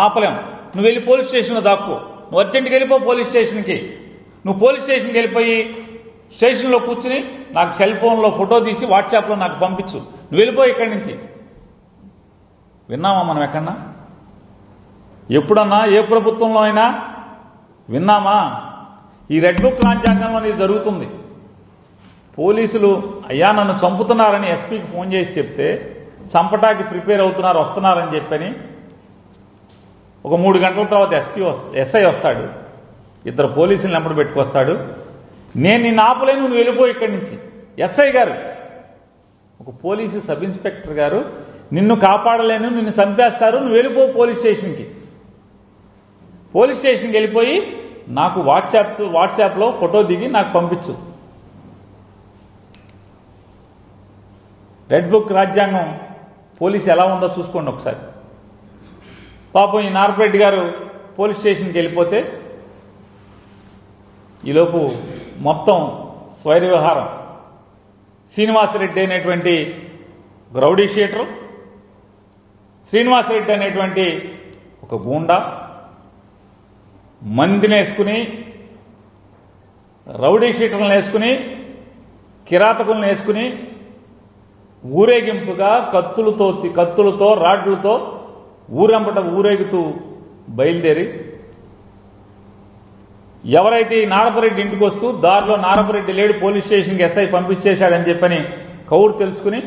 ఆపలేం. నువ్వు వెళ్ళి పోలీస్ స్టేషన్లో దాక్కో. నువ్వు అర్జెంట్కి వెళ్ళిపో పోలీస్ స్టేషన్కి. నువ్వు పోలీస్ స్టేషన్కి వెళ్ళిపోయి స్టేషన్లో కూర్చుని నాకు సెల్ ఫోన్లో ఫోటో తీసి వాట్సాప్లో నాకు పంపించు. నువ్వు వెళ్ళిపో ఇక్కడి నుంచి. విన్నామా మనం ఎక్కడన్నా? ఎప్పుడన్నా ఏ ప్రభుత్వంలో అయినా విన్నామా? ఈ రెడ్ బుక్ రాజ్యాంగంలో ఇది జరుగుతుంది. పోలీసులు అయ్యా నన్ను చంపుతున్నారని ఎస్పీకి ఫోన్ చేసి చెప్తే చంపటానికి ప్రిపేర్ అవుతున్నారు, వస్తున్నారని చెప్పని ఒక 3 గంటల తర్వాత ఎస్ఐ వస్తాడు, 2 పోలీసులు నెంబర్ పెట్టుకొస్తాడు. నేను నిన్ను ఆపలేను, నువ్వు వెళ్ళిపో ఇక్కడి నుంచి. ఎస్ఐ గారు, ఒక పోలీసు సబ్ ఇన్స్పెక్టర్ గారు, నిన్ను కాపాడలేను, నిన్ను చంపేస్తారు, నువ్వు వెళ్ళిపో పోలీస్ స్టేషన్కి. పోలీస్ స్టేషన్కి వెళ్ళిపోయి నాకు వాట్సాప్లో ఫోటో దిగి నాకు పంపించు. రెడ్ బుక్ రాజ్యాంగం పోలీసు ఎలా ఉందో చూసుకోండి ఒకసారి. పాపం ఈ నార్పరెడ్డి గారు పోలీస్ స్టేషన్కి వెళ్ళిపోతే ఈలోపు మొత్తం స్వైర వ్యవహారం. శ్రీనివాసరెడ్డి అనేటువంటి రౌడీ షీటరు, శ్రీనివాసరెడ్డి అనేటువంటి ఒక గూండా మందిని వేసుకుని, రౌడీ షీటర్లను వేసుకుని, కిరాతకులను వేసుకుని ఊరేగింపుగా కత్తులతో రాడ్లతో ఊరంపట ఊరేగుతూ బయలుదేరి ఎవరైతే ఈ నారపరెడ్డి ఇంటికి వస్తూ దారిలో నారపరెడ్డి లేడు, పోలీస్ స్టేషన్కి ఎస్ఐ పంపించేశాడని చెప్పని కౌరు తెలుసుకుని